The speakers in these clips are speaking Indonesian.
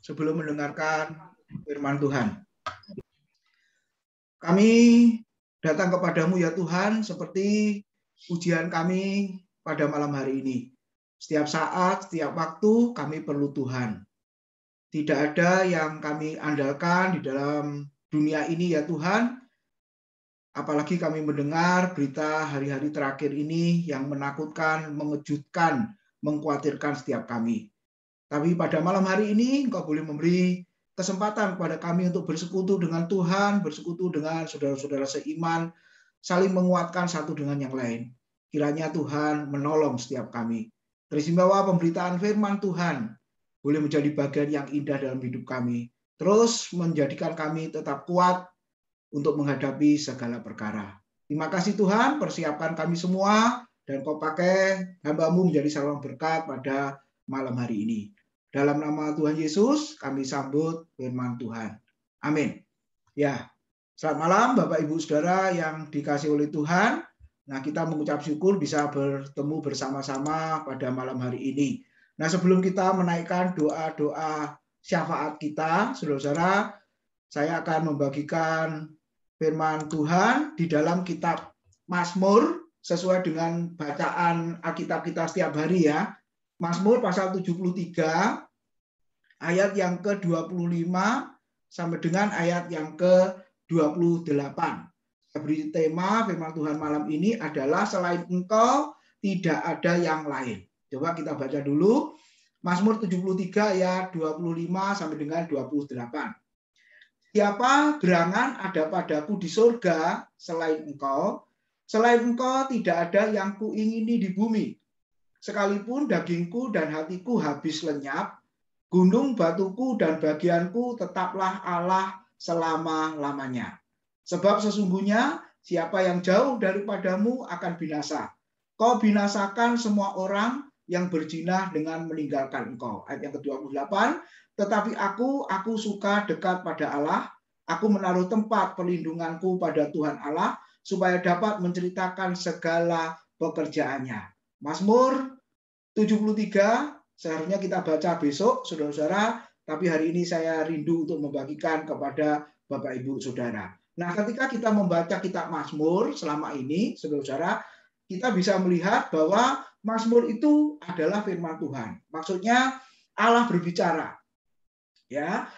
sebelum mendengarkan firman Tuhan. Kami datang kepadamu ya Tuhan, seperti pujian kami pada malam hari ini. Setiap saat, setiap waktu kami perlu Tuhan. Tidak ada yang kami andalkan di dalam dunia ini ya Tuhan, apalagi kami mendengar berita hari-hari terakhir ini yang menakutkan, mengejutkan, mengkhawatirkan setiap kami. Tapi pada malam hari ini Engkau boleh memberi kesempatan kepada kami untuk bersekutu dengan Tuhan, bersekutu dengan saudara-saudara seiman, saling menguatkan satu dengan yang lain. Kiranya Tuhan menolong setiap kami. Teristimewa pemberitaan firman Tuhan boleh menjadi bagian yang indah dalam hidup kami. Terus menjadikan kami tetap kuat untuk menghadapi segala perkara. Terima kasih Tuhan, persiapkan kami semua, dan Kau pakai hamba-Mu menjadi saluran berkat pada malam hari ini. Dalam nama Tuhan Yesus, kami sambut firman Tuhan. Amin. Ya, selamat malam Bapak Ibu Saudara yang dikasihi oleh Tuhan. Nah, kita mengucap syukur bisa bertemu bersama-sama pada malam hari ini. Nah, sebelum kita menaikkan doa-doa syafaat kita, saudara-saudara, saya akan membagikan firman Tuhan di dalam kitab Mazmur sesuai dengan bacaan Alkitab kita setiap hari ya. Mazmur pasal 73 ayat yang ke-25 sampai dengan ayat yang ke-28. Beri tema firman Tuhan malam ini adalah selain Engkau tidak ada yang lain. Coba kita baca dulu Mazmur 73 ayat 25 sampai dengan 28. Siapa gerangan ada padaku di surga selain engkau? Selain engkau tidak ada yang kuingini di bumi. Sekalipun dagingku dan hatiku habis lenyap, gunung batuku dan bagianku tetaplah Allah selama-lamanya. Sebab sesungguhnya siapa yang jauh daripadamu akan binasa. Kau binasakan semua orang yang berzina dengan meninggalkan engkau. Ayat yang ke-28. Tetapi aku suka dekat pada Allah. Aku menaruh tempat perlindunganku pada Tuhan Allah, supaya dapat menceritakan segala pekerjaannya. Mazmur 73, seharusnya kita baca besok, saudara-saudara, tapi hari ini saya rindu untuk membagikan kepada Bapak Ibu Saudara. Nah, ketika kita membaca kitab Mazmur selama ini, saudara-saudara, kita bisa melihat bahwa Mazmur itu adalah firman Tuhan. Maksudnya Allah berbicara. Ya,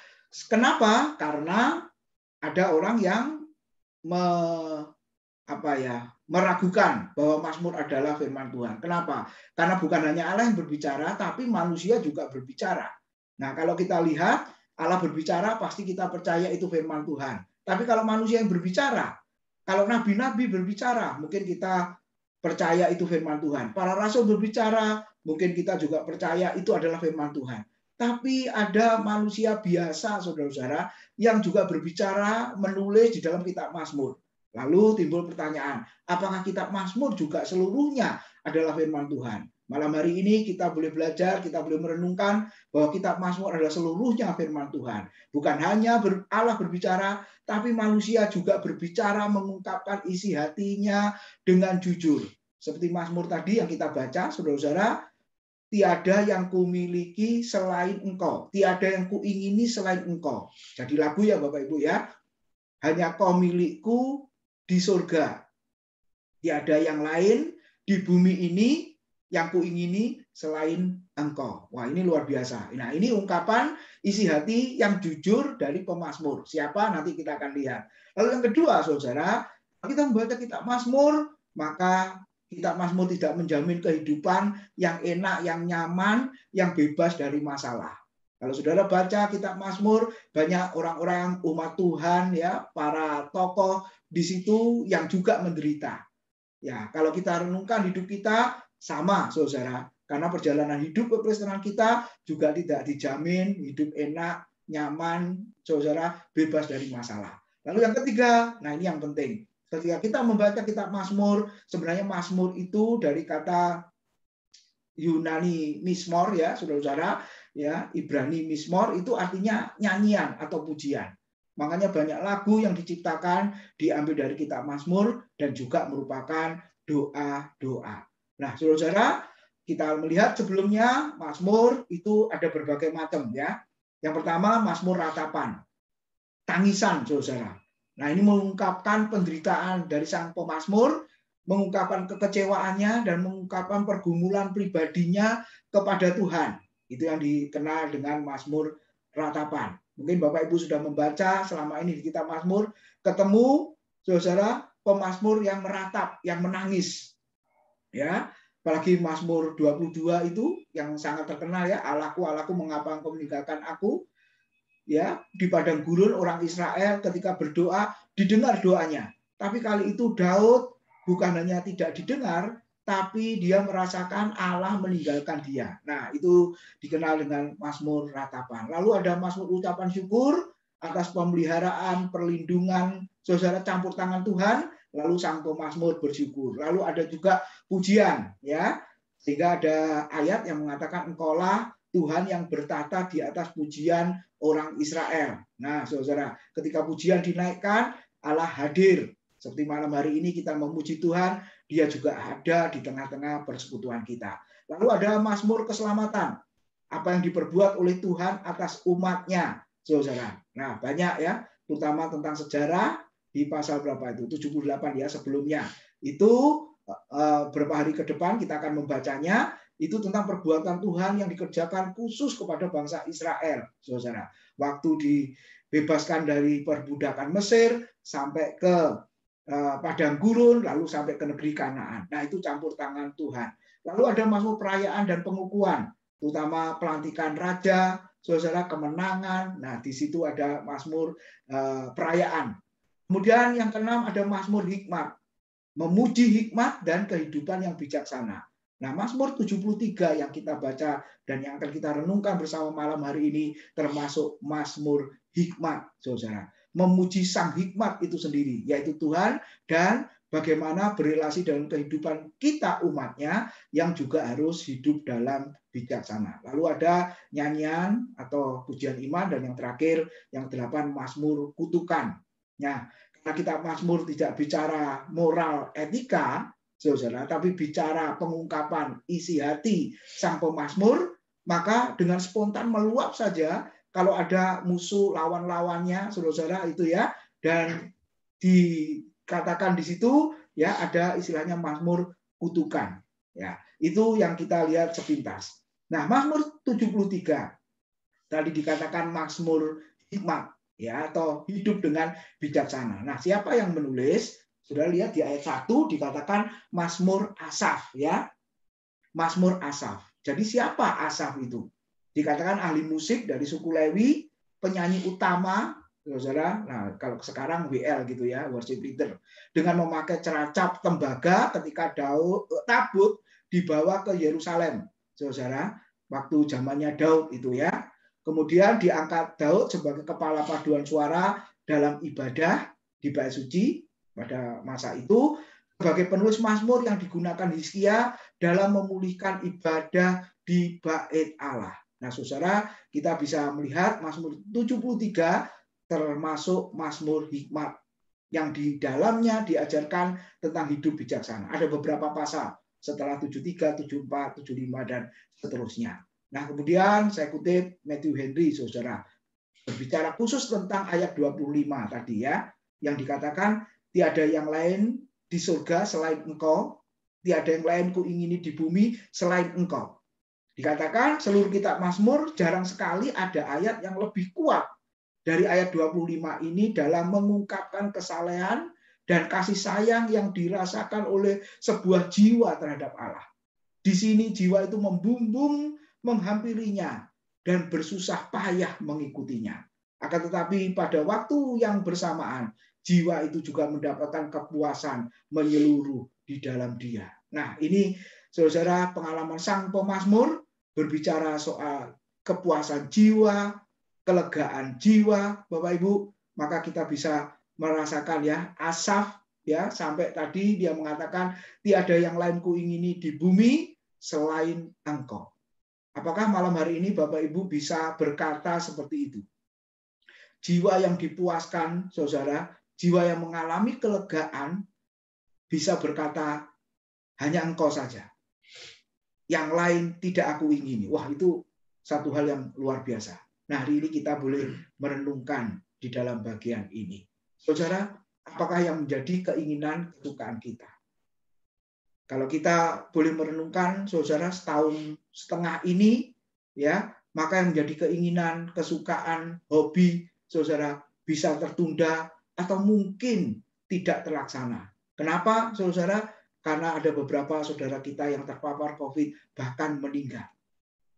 kenapa? Karena ada orang yang meragukan bahwa Mazmur adalah firman Tuhan. Kenapa? Karena bukan hanya Allah yang berbicara, tapi manusia juga berbicara. Nah, kalau kita lihat Allah berbicara, pasti kita percaya itu firman Tuhan. Tapi kalau manusia yang berbicara, kalau nabi-nabi berbicara, mungkin kita percaya itu firman Tuhan. Para rasul berbicara, mungkin kita juga percaya itu adalah firman Tuhan. Tapi ada manusia biasa, saudara-saudara, yang juga berbicara, menulis di dalam kitab Mazmur. Lalu timbul pertanyaan, apakah kitab Mazmur juga seluruhnya adalah firman Tuhan? Malam hari ini kita boleh belajar, kita boleh merenungkan bahwa kitab Mazmur adalah seluruhnya firman Tuhan. Bukan hanya Allah berbicara, tapi manusia juga berbicara, mengungkapkan isi hatinya dengan jujur. Seperti Mazmur tadi yang kita baca, saudara-saudara, tiada yang kumiliki selain engkau. Tiada yang kuingini selain engkau. Jadi lagu ya Bapak Ibu ya. Hanya kau milikku di surga. Tiada yang lain di bumi ini yang kuingini selain engkau. Wah, ini luar biasa. Nah, ini ungkapan isi hati yang jujur dari pemazmur. Siapa? Nanti kita akan lihat. Lalu yang kedua, saudara, kita membaca kitab Mazmur, maka kitab Mazmur tidak menjamin kehidupan yang enak, yang nyaman, yang bebas dari masalah. Kalau saudara baca kitab Mazmur, banyak orang-orang umat Tuhan, ya, para tokoh di situ yang juga menderita. Ya, kalau kita renungkan hidup kita sama, saudara, karena perjalanan hidup kekristenan kita juga tidak dijamin hidup enak, nyaman, saudara, bebas dari masalah. Lalu yang ketiga, nah ini yang penting. Ketika kita membaca kitab Mazmur, sebenarnya Mazmur itu dari kata Yunani mismor ya, saudara-saudara, ya, Ibrani mismor itu artinya nyanyian atau pujian. Makanya banyak lagu yang diciptakan diambil dari kitab Mazmur dan juga merupakan doa-doa. Nah, saudara-saudara, kita melihat sebelumnya Mazmur itu ada berbagai macam ya. Yang pertama Mazmur ratapan, tangisan, saudara. Nah, ini mengungkapkan penderitaan dari sang pemazmur, mengungkapkan kekecewaannya dan mengungkapkan pergumulan pribadinya kepada Tuhan. Itu yang dikenal dengan Mazmur ratapan. Mungkin Bapak Ibu sudah membaca selama ini di kitab Mazmur, ketemu saudara pemazmur yang meratap, yang menangis. Ya, apalagi Mazmur 22 itu yang sangat terkenal ya, Allahku, Allahku, mengapa engkau meninggalkan aku? Ya, di padang gurun orang Israel ketika berdoa didengar doanya. Tapi kali itu Daud bukan hanya tidak didengar, tapi dia merasakan Allah meninggalkan dia. Nah, itu dikenal dengan Mazmur ratapan. Lalu ada Mazmur ucapan syukur atas pemeliharaan, perlindungan, saudara campur tangan Tuhan. Lalu sang pemazmur bersyukur. Lalu ada juga pujian, ya, sehingga ada ayat yang mengatakan engkaulah Tuhan yang bertata di atas pujian orang Israel. Nah, saudara, ketika pujian dinaikkan, Allah hadir. Seperti malam hari ini kita memuji Tuhan, dia juga ada di tengah-tengah persekutuan kita. Lalu ada Mazmur keselamatan. Apa yang diperbuat oleh Tuhan atas umatnya, saudara. Nah, banyak ya, terutama tentang sejarah di pasal berapa itu? 78 ya sebelumnya. Itu beberapa hari ke depan kita akan membacanya. Itu tentang perbuatan Tuhan yang dikerjakan khusus kepada bangsa Israel, saudara. Waktu dibebaskan dari perbudakan Mesir sampai ke padang gurun, lalu sampai ke negeri Kanaan. Nah, itu campur tangan Tuhan. Lalu ada Mazmur perayaan dan pengukuhan, terutama pelantikan raja, saudara, kemenangan. Nah, di situ ada Mazmur perayaan. Kemudian yang keenam ada Mazmur hikmat, memuji hikmat dan kehidupan yang bijaksana. Nah, Mazmur 73 yang kita baca dan yang akan kita renungkan bersama malam hari ini termasuk Mazmur hikmat, saudara. Memuji sang hikmat itu sendiri, yaitu Tuhan, dan bagaimana berelasi dalam kehidupan kita umatnya yang juga harus hidup dalam bijaksana. Lalu ada nyanyian atau pujian iman, dan yang terakhir yang 8 Mazmur kutukan. Nah, karena kitab Mazmur tidak bicara moral etika, saudara, tapi bicara pengungkapan isi hati sang pemazmur, maka dengan spontan meluap saja kalau ada musuh lawan-lawannya, saudara, itu ya, dan dikatakan di situ ya ada istilahnya Mazmur kutukan. Ya, itu yang kita lihat sepintas. Nah, Mazmur 73 tadi dikatakan Mazmur hikmat, ya, atau hidup dengan bijaksana. Nah, siapa yang menulis? Sudah lihat di ayat 1 dikatakan Mazmur Asaf, ya. Mazmur Asaf. Jadi siapa Asaf itu? Dikatakan ahli musik dari suku Lewi, penyanyi utama, saudara. Nah, kalau sekarang WL gitu ya, worship leader, dengan memakai ceracap tembaga ketika tabut dibawa ke Yerusalem, saudara. Waktu zamannya Daud itu ya. Kemudian diangkat Daud sebagai kepala paduan suara dalam ibadah di bait suci pada masa itu, sebagai penulis Mazmur yang digunakan Hizkia dalam memulihkan ibadah di bait Allah. Nah, saudara, kita bisa melihat Mazmur 73 termasuk Mazmur hikmat yang di dalamnya diajarkan tentang hidup bijaksana. Ada beberapa pasal setelah 73, 74, 75 dan seterusnya. Nah, kemudian saya kutip Matthew Henry, saudara, berbicara khusus tentang ayat 25 tadi ya, yang dikatakan tiada yang lain di surga selain engkau, tiada yang lain kuingini di bumi selain engkau. Dikatakan seluruh kitab Mazmur jarang sekali ada ayat yang lebih kuat dari ayat 25 ini dalam mengungkapkan kesalehan dan kasih sayang yang dirasakan oleh sebuah jiwa terhadap Allah. Di sini jiwa itu membumbung menghampirinya dan bersusah payah mengikutinya. Akan tetapi pada waktu yang bersamaan, jiwa itu juga mendapatkan kepuasan menyeluruh di dalam dia. Nah, ini saudara pengalaman sang pemazmur berbicara soal kepuasan jiwa, kelegaan jiwa, Bapak Ibu, maka kita bisa merasakan ya Asaf ya sampai tadi dia mengatakan tiada yang lain kuingini di bumi selain engkau. Apakah malam hari ini Bapak Ibu bisa berkata seperti itu? Jiwa yang dipuaskan, saudara, jiwa yang mengalami kelegaan bisa berkata hanya engkau saja. Yang lain tidak aku ingini. Wah, itu satu hal yang luar biasa. Nah, hari ini kita boleh merenungkan di dalam bagian ini. Saudara, apakah yang menjadi keinginan kesukaan kita? Kalau kita boleh merenungkan, saudara, setahun setengah ini, ya, maka yang menjadi keinginan, kesukaan, hobi, saudara, bisa tertunda atau mungkin tidak terlaksana. Kenapa, saudara? Karena ada beberapa saudara kita yang terpapar COVID, bahkan meninggal.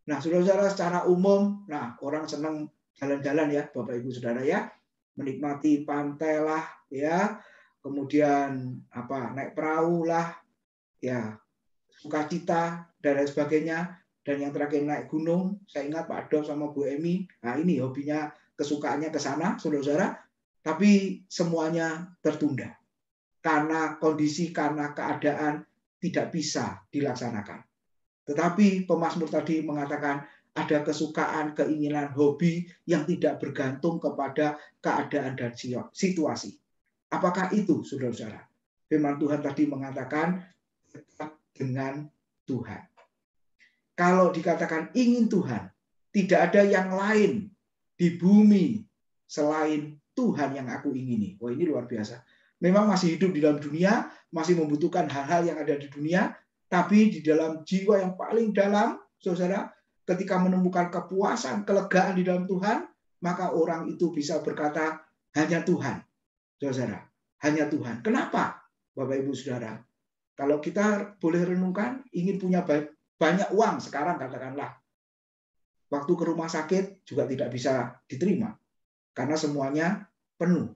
Nah, saudara-saudara, secara umum, nah, orang senang jalan-jalan ya, Bapak Ibu Saudara ya, menikmati pantai lah, ya, kemudian naik perahu lah, ya, sukacita dan lain sebagainya. Dan yang terakhir naik gunung, saya ingat Pak Adolf sama Bu Emi, nah ini hobinya, kesukaannya ke sana, saudara-saudara, tapi semuanya tertunda karena kondisi, karena keadaan tidak bisa dilaksanakan. Tetapi pemazmur tadi mengatakan ada kesukaan, keinginan, hobi yang tidak bergantung kepada keadaan dan situasi. Apakah itu, saudara-saudara? Firman Tuhan tadi mengatakan dekat dengan Tuhan. Kalau dikatakan ingin Tuhan, tidak ada yang lain di bumi selain Tuhan yang aku ingini. Wah, ini luar biasa. Memang masih hidup di dalam dunia, masih membutuhkan hal-hal yang ada di dunia, tapi di dalam jiwa yang paling dalam, saudara, ketika menemukan kepuasan, kelegaan di dalam Tuhan, maka orang itu bisa berkata, hanya Tuhan, saudara, hanya Tuhan. Kenapa, Bapak Ibu Saudara? Kalau kita boleh renungkan, ingin punya banyak uang sekarang katakanlah, waktu ke rumah sakit juga tidak bisa diterima, karena semuanya penuh.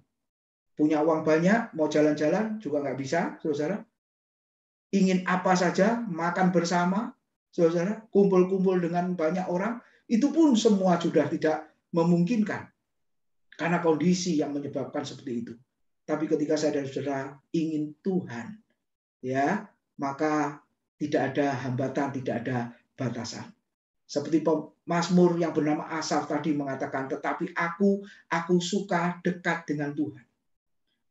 Punya uang banyak, mau jalan-jalan juga nggak bisa, saudara. Ingin apa saja, makan bersama, saudara, kumpul-kumpul dengan banyak orang, itu pun semua sudah tidak memungkinkan karena kondisi yang menyebabkan seperti itu. Tapi ketika saudara-saudara ingin Tuhan, ya, maka tidak ada hambatan, tidak ada batasan. Seperti pemazmur yang bernama Asaf tadi mengatakan, tetapi aku suka dekat dengan Tuhan.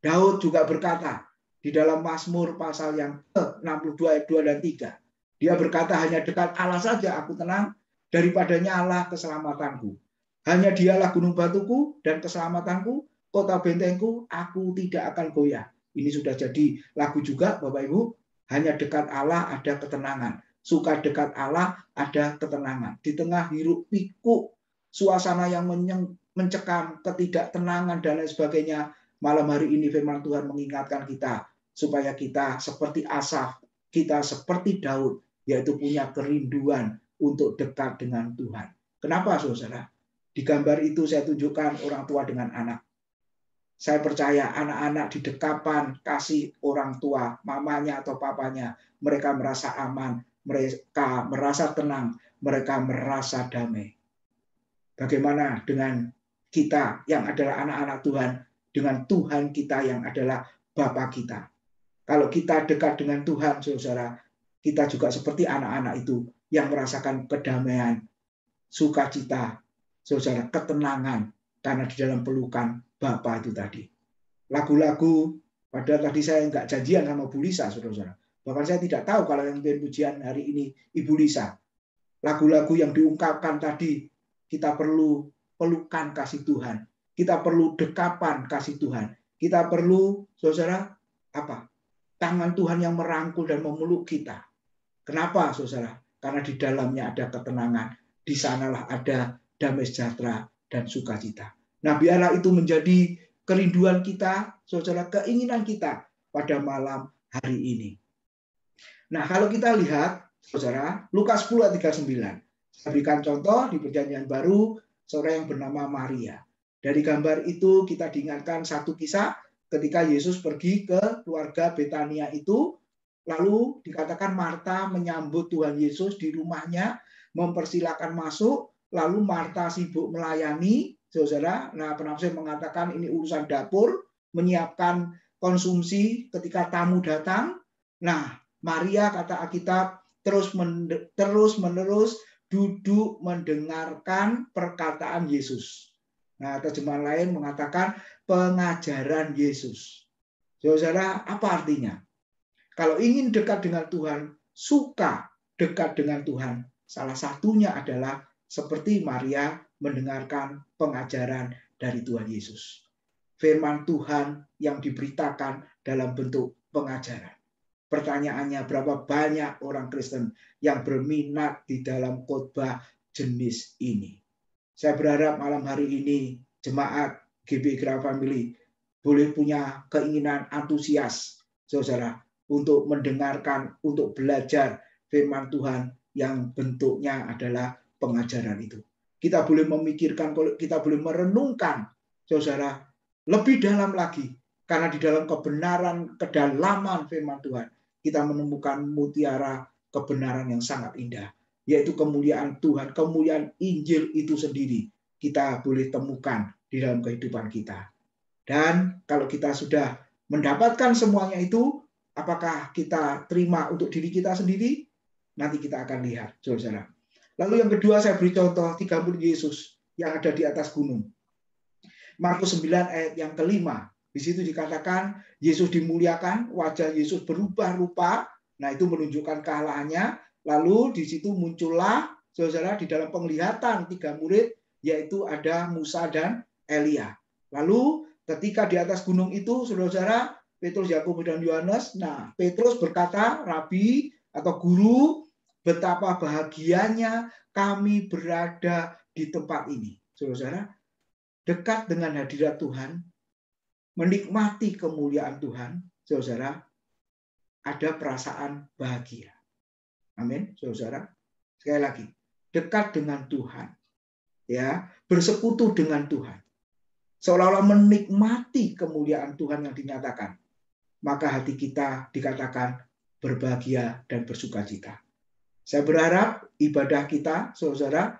Daud juga berkata di dalam Mazmur pasal yang 62 ayat 2 dan 3. Dia berkata, hanya dekat Allah saja aku tenang, daripadanya Allah keselamatanku. Hanya dialah gunung batuku dan keselamatanku, kota bentengku, aku tidak akan goyah. Ini sudah jadi lagu juga, Bapak Ibu. Hanya dekat Allah ada ketenangan. Suka dekat Allah ada ketenangan. Di tengah hiruk pikuk, suasana yang mencekam, ketidaktenangan dan lain sebagainya, malam hari ini firman Tuhan mengingatkan kita supaya kita seperti Asaf, kita seperti Daud, yaitu punya kerinduan untuk dekat dengan Tuhan. Kenapa, saudara? Di gambar itu saya tunjukkan orang tua dengan anak. Saya percaya anak-anak di dekapan kasih orang tua, mamanya atau papanya, mereka merasa aman, mereka merasa tenang, mereka merasa damai. Bagaimana dengan kita yang adalah anak-anak Tuhan, dengan Tuhan kita yang adalah Bapa kita? Kalau kita dekat dengan Tuhan, saudara, kita juga seperti anak-anak itu yang merasakan kedamaian, sukacita, saudara, ketenangan, karena di dalam pelukan Bapa itu tadi. Lagu-lagu, padahal tadi saya nggak janjian sama Bu Lisa, saudara. Bahkan saya tidak tahu kalau yang pujian hari ini Ibu Lisa. Lagu-lagu yang diungkapkan tadi, kita perlu pelukan kasih Tuhan. Kita perlu dekapan kasih Tuhan. Kita perlu, saudara, tangan Tuhan yang merangkul dan memeluk kita. Kenapa, saudara? Karena di dalamnya ada ketenangan. Di sanalah ada damai sejahtera dan sukacita. Nah, biarlah itu menjadi kerinduan kita, saudara, keinginan kita pada malam hari ini. Nah, kalau kita lihat, saudara, Lukas 10 ayat 39. Saya berikan contoh di Perjanjian Baru, seorang yang bernama Maria. Dari gambar itu kita diingatkan satu kisah ketika Yesus pergi ke keluarga Betania itu, lalu dikatakan Marta menyambut Tuhan Yesus di rumahnya, mempersilakan masuk, lalu Marta sibuk melayani, saudara. Nah, penafsir mengatakan ini urusan dapur, menyiapkan konsumsi ketika tamu datang. Nah, Maria, kata Alkitab, terus-menerus duduk mendengarkan perkataan Yesus. Nah, terjemahan lain mengatakan pengajaran Yesus. Saudara, apa artinya? Kalau ingin dekat dengan Tuhan, suka dekat dengan Tuhan, salah satunya adalah seperti Maria mendengarkan pengajaran dari Tuhan Yesus. Firman Tuhan yang diberitakan dalam bentuk pengajaran. Pertanyaannya, berapa banyak orang Kristen yang berminat di dalam khotbah jenis ini? Saya berharap malam hari ini jemaat GBI Graha Family boleh punya keinginan antusias, saudara, untuk mendengarkan, untuk belajar firman Tuhan yang bentuknya adalah pengajaran itu. Kita boleh memikirkan, kita boleh merenungkan, saudara, lebih dalam lagi. Karena di dalam kebenaran, kedalaman firman Tuhan, kita menemukan mutiara kebenaran yang sangat indah, yaitu kemuliaan Tuhan, kemuliaan Injil itu sendiri kita boleh temukan di dalam kehidupan kita. Dan kalau kita sudah mendapatkan semuanya itu, apakah kita terima untuk diri kita sendiri? Nanti kita akan lihat, saudara. Lalu yang kedua, saya beri contoh 3 murid Yesus yang ada di atas gunung. Markus 9 ayat yang kelima. Di situ dikatakan Yesus dimuliakan, wajah Yesus berubah rupa. Nah, itu menunjukkan kealahannya. Lalu di situ muncullah, saudara, di dalam penglihatan 3 murid, yaitu ada Musa dan Elia. Lalu ketika di atas gunung itu, saudara, Petrus, Yakobus, dan Yohanes, nah, Petrus berkata, Rabi atau Guru, betapa bahagianya kami berada di tempat ini. Saudara, dekat dengan hadirat Tuhan, menikmati kemuliaan Tuhan, saudara, ada perasaan bahagia. Amin, saudara. Sekali lagi, dekat dengan Tuhan, ya, bersekutu dengan Tuhan, seolah-olah menikmati kemuliaan Tuhan yang dinyatakan, maka hati kita dikatakan berbahagia dan bersukacita. Saya berharap ibadah kita, saudara,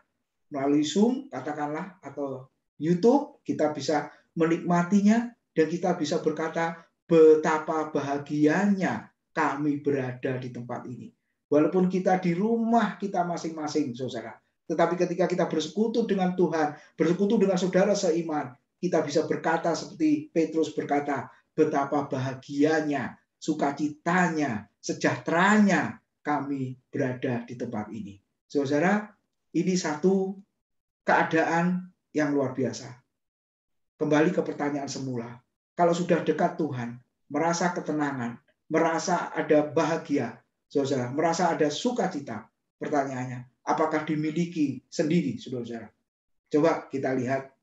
melalui Zoom, katakanlah, atau YouTube, kita bisa menikmatinya, dan kita bisa berkata, betapa bahagianya kami berada di tempat ini. Walaupun kita di rumah kita masing-masing, saudara. Tetapi ketika kita bersekutu dengan Tuhan, bersekutu dengan saudara seiman, kita bisa berkata seperti Petrus berkata, betapa bahagianya, sukacitanya, sejahteranya kami berada di tempat ini. Saudara, ini satu keadaan yang luar biasa. Kembali ke pertanyaan semula. Kalau sudah dekat Tuhan, merasa ketenangan, merasa ada bahagia, saudara, merasa ada sukacita. Pertanyaannya, apakah dimiliki sendiri, saudara? Coba kita lihat.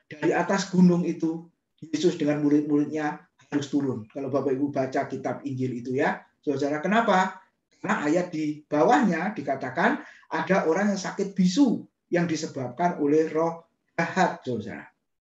Dari atas gunung itu, Yesus dengan murid-muridnya harus turun. Kalau Bapak Ibu baca kitab Injil itu ya, saudara, kenapa? Karena ayat di bawahnya dikatakan ada orang yang sakit bisu yang disebabkan oleh roh jahat, saudara.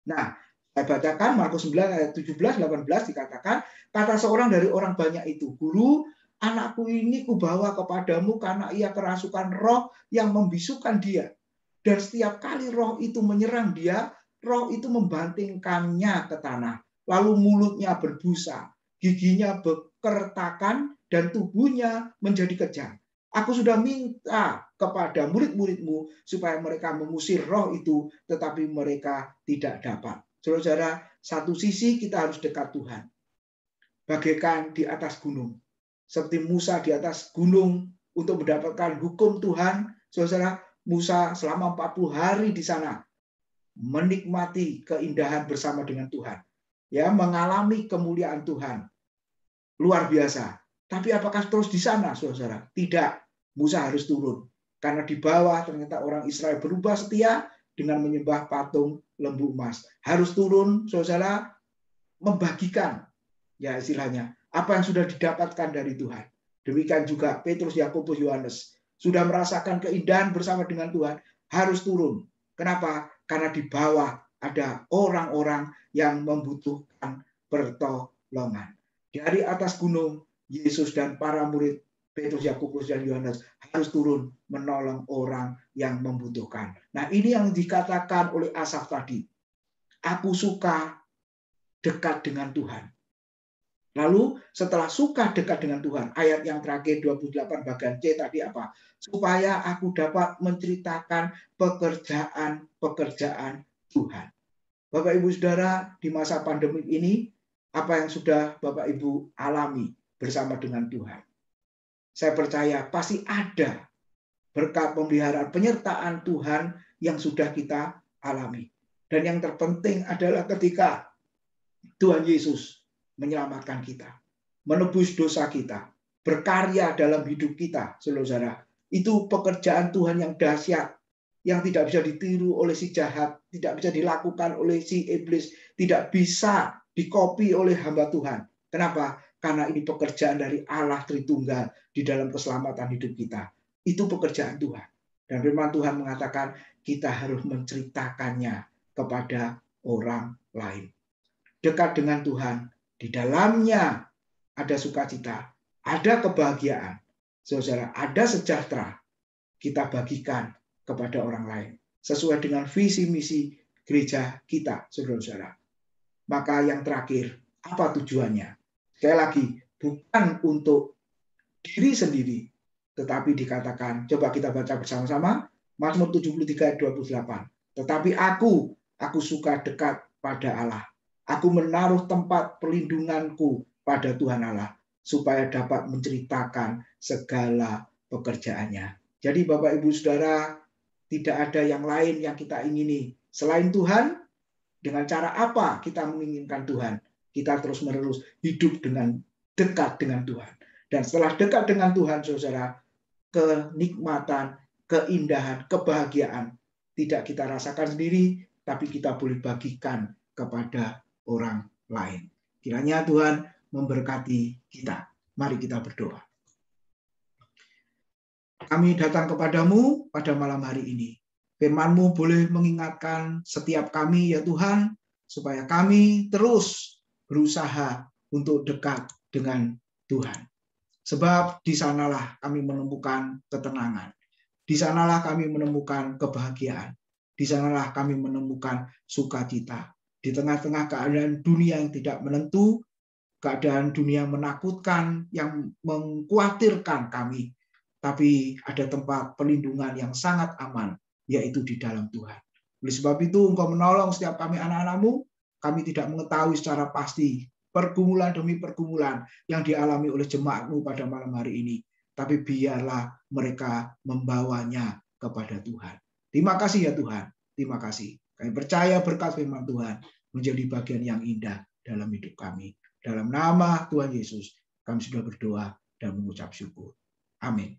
Nah, saya bacakan Markus 9 ayat 17-18 dikatakan, kata seorang dari orang banyak itu, Guru, anakku ini kubawa kepadamu karena ia kerasukan roh yang membisukan dia. Dan setiap kali roh itu menyerang dia, roh itu membantingkannya ke tanah. Lalu mulutnya berbusa, giginya bekertakan, dan tubuhnya menjadi kejang. Aku sudah minta kepada murid-muridmu supaya mereka mengusir roh itu, tetapi mereka tidak dapat. Saudara, satu sisi kita harus dekat Tuhan. Bagaikan di atas gunung. Seperti Musa di atas gunung untuk mendapatkan hukum Tuhan. Saudara, Musa selama 40 hari di sana menikmati keindahan bersama dengan Tuhan. Ya, mengalami kemuliaan Tuhan. Luar biasa. Tapi apakah terus di sana, saudara? Tidak. Musa harus turun. Karena di bawah ternyata orang Israel berubah setia dengan menyembah patung lembu emas. Harus turun, saudara, membagikan, ya istilahnya, apa yang sudah didapatkan dari Tuhan. Demikian juga Petrus, Yakobus, Yohanes. Sudah merasakan keindahan bersama dengan Tuhan, harus turun. Kenapa? Karena di bawah ada orang-orang yang membutuhkan pertolongan. Dari atas gunung, Yesus dan para murid Petrus, Yakobus, dan Yohanes harus turun menolong orang yang membutuhkan. Nah, ini yang dikatakan oleh Asaf tadi. Aku suka dekat dengan Tuhan. Lalu setelah suka dekat dengan Tuhan, ayat yang terakhir 28 bagian C tadi apa? Supaya aku dapat menceritakan pekerjaan-pekerjaan Tuhan. Bapak Ibu Saudara, di masa pandemi ini, apa yang sudah Bapak Ibu alami bersama dengan Tuhan? Saya percaya pasti ada berkat pemeliharaan penyertaan Tuhan yang sudah kita alami. Dan yang terpenting adalah ketika Tuhan Yesus menyelamatkan kita, menebus dosa kita, berkarya dalam hidup kita, saudara. Itu pekerjaan Tuhan yang dahsyat, yang tidak bisa ditiru oleh si jahat, tidak bisa dilakukan oleh si iblis, tidak bisa dikopi oleh hamba Tuhan. Kenapa? Karena ini pekerjaan dari Allah Tritunggal di dalam keselamatan hidup kita. Itu pekerjaan Tuhan. Dan firman Tuhan mengatakan kita harus menceritakannya kepada orang lain. Dekat dengan Tuhan, di dalamnya ada sukacita, ada kebahagiaan, saudara, ada sejahtera. Kita bagikan kepada orang lain sesuai dengan visi misi gereja kita, saudara-saudara. Maka yang terakhir, apa tujuannya? Sekali lagi, bukan untuk diri sendiri, tetapi dikatakan, coba kita baca bersama-sama, Mazmur 73 ayat 28. Tetapi aku suka dekat pada Allah. Aku menaruh tempat perlindunganku pada Tuhan Allah, supaya dapat menceritakan segala pekerjaannya. Jadi Bapak Ibu Saudara, tidak ada yang lain yang kita ingini selain Tuhan. Dengan cara apa kita menginginkan Tuhan? Kita terus-menerus hidup dengan dekat dengan Tuhan. Dan setelah dekat dengan Tuhan, saudara, kenikmatan, keindahan, kebahagiaan tidak kita rasakan sendiri, tapi kita boleh bagikan kepada orang lain. Kiranya Tuhan memberkati kita. Mari kita berdoa. Kami datang kepadamu pada malam hari ini. Firman-Mu boleh mengingatkan setiap kami, ya Tuhan, supaya kami terus berusaha untuk dekat dengan Tuhan. Sebab di sanalah kami menemukan ketenangan. Di sanalah kami menemukan kebahagiaan. Di sanalah kami menemukan sukacita. Di tengah-tengah keadaan dunia yang tidak menentu, keadaan dunia menakutkan, yang mengkhawatirkan kami, tapi ada tempat perlindungan yang sangat aman, yaitu di dalam Tuhan. Oleh sebab itu, Engkau menolong setiap kami anak-anak-Mu. Kami tidak mengetahui secara pasti pergumulan demi pergumulan yang dialami oleh jemaat-Mu pada malam hari ini. Tapi biarlah mereka membawanya kepada Tuhan. Terima kasih ya Tuhan. Terima kasih. Kami percaya berkat firman Tuhan menjadi bagian yang indah dalam hidup kami. Dalam nama Tuhan Yesus, kami sudah berdoa dan mengucap syukur. Amin.